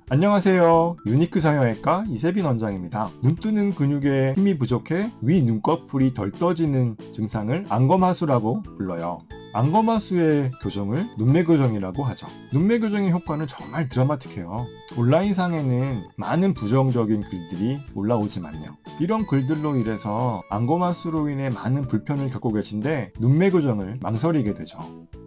안녕하세요. 유니크 성형외과 이세빈 원장입니다. 눈뜨는 근육에 힘이 부족해 위 눈꺼풀이 덜 떠지는 증상을 안검하수라고 불러요. 안검하수의 교정을 눈매교정이라고 하죠. 눈매교정의 효과는 정말 드라마틱해요. 온라인상에는 많은 부정적인 글들이 올라오지만요. 이런 글들로 인해서 안검하수로 인해 많은 불편을 겪고 계신데 눈매교정을 망설이게 되죠.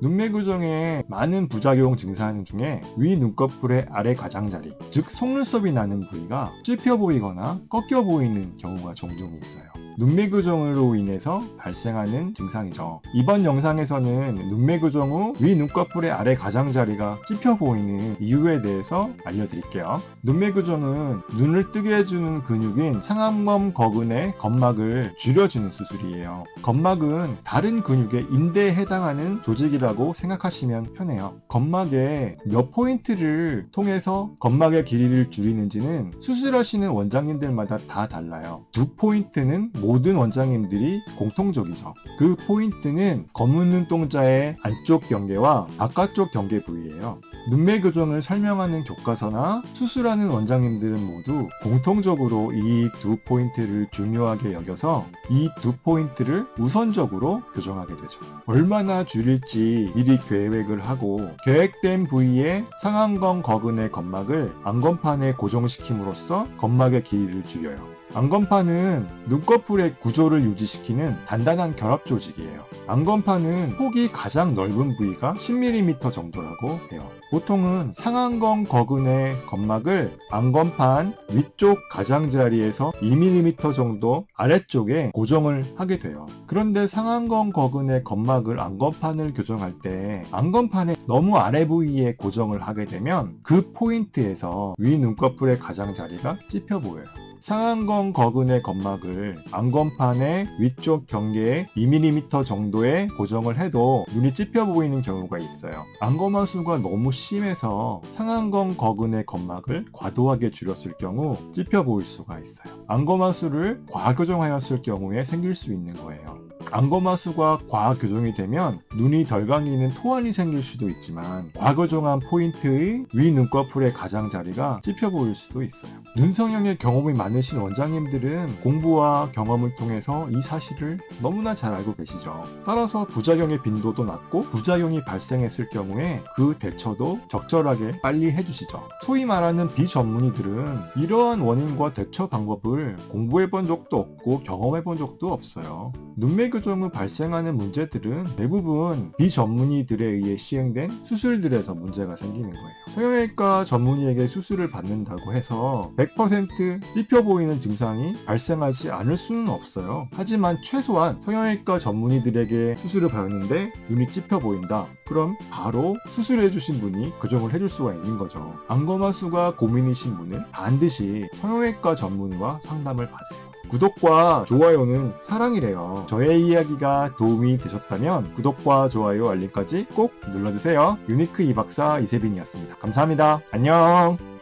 눈매교정의 많은 부작용 증상 중에 위 눈꺼풀의 아래 가장자리, 즉 속눈썹이 나는 부위가 씹혀 보이거나 꺾여 보이는 경우가 종종 있어요. 눈매교정으로 인해서 발생하는 증상이죠. 이번 영상에서는 눈매교정 후 위 눈꺼풀의 아래 가장자리가 씹혀 보이는 이유에 대해서 알려드릴게요. 눈매교정은 눈을 뜨게 해주는 근육인 상안검 거근의 검막을 줄여주는 수술이에요. 검막은 다른 근육의 인대에 해당하는 조직이라고 생각하시면 편해요. 검막의 몇 포인트를 통해서 검막의 길이를 줄이는지는 수술하시는 원장님들마다 다 달라요. 2포인트는 모든 원장님들이 공통적이죠. 그 포인트는 검은 눈동자의 안쪽 경계와 바깥쪽 경계 부위예요. 눈매교정을 설명하는 교과서나 수술하는 원장님들은 모두 공통적으로 이 2포인트를 중요하게 여겨서 이 2포인트를 우선적으로 교정하게 되죠. 얼마나 줄일지 미리 계획을 하고 계획된 부위의 상안검 거근의 검막을 안검판에 고정시킴으로써 검막의 길이를 줄여요. 안검판은 눈꺼풀의 구조를 유지시키는 단단한 결합 조직이에요. 안검판은 폭이 가장 넓은 부위가 10mm 정도라고 해요. 보통은 상안검 거근의 검막을 안검판 위쪽 가장자리에서 2mm 정도 아래쪽에 고정을 하게 돼요. 그런데 상안검 거근의 검막을 안검판을 교정할 때 안검판의 너무 아래 부위에 고정을 하게 되면 그 포인트에서 위 눈꺼풀의 가장자리가 찝혀 보여요. 상안검 거근의 검막을 안검판의 위쪽 경계에 2mm 정도의 고정을 해도 눈이 찝혀 보이는 경우가 있어요. 안검하수가 너무 심해서 상안검 거근의 검막을 과도하게 줄였을 경우 찝혀 보일 수가 있어요. 안검하수를 과교정하였을 경우에 생길 수 있는 거예요. 안검하수가 과교정이 되면 눈이 덜 감기는 토환이 생길 수도 있지만 과교정한 포인트의 위 눈꺼풀의 가장자리가 찝혀 보일 수도 있어요. 눈성형의 경험이 많으신 원장님들은 공부와 경험을 통해서 이 사실을 너무나 잘 알고 계시죠. 따라서 부작용의 빈도도 낮고 부작용이 발생했을 경우에 그 대처도 적절하게 빨리 해주시죠. 소위 말하는 비전문의들은 이러한 원인과 대처 방법을 공부해본 적도 없고 경험해본 적도 없어요. 눈매교정 후 발생하는 문제들은 대부분 비전문의들에 의해 시행된 수술들에서 문제가 생기는 거예요. 성형외과 전문의에게 수술을 받는다고 해서 100% 찝혀 보이는 증상이 발생하지 않을 수는 없어요. 하지만 최소한 성형외과 전문의들에게 수술을 받았는데 눈이 찝혀 보인다. 그럼 바로 수술해주신 분이 교정을 해줄 수가 있는 거죠. 안검하수가 고민이신 분은 반드시 성형외과 전문의와 상담을 받으세요. 구독과 좋아요는 사랑이래요. 저의 이야기가 도움이 되셨다면 구독과 좋아요 알림까지 꼭 눌러주세요. 유니크 이박사 이세빈이었습니다. 감사합니다. 안녕.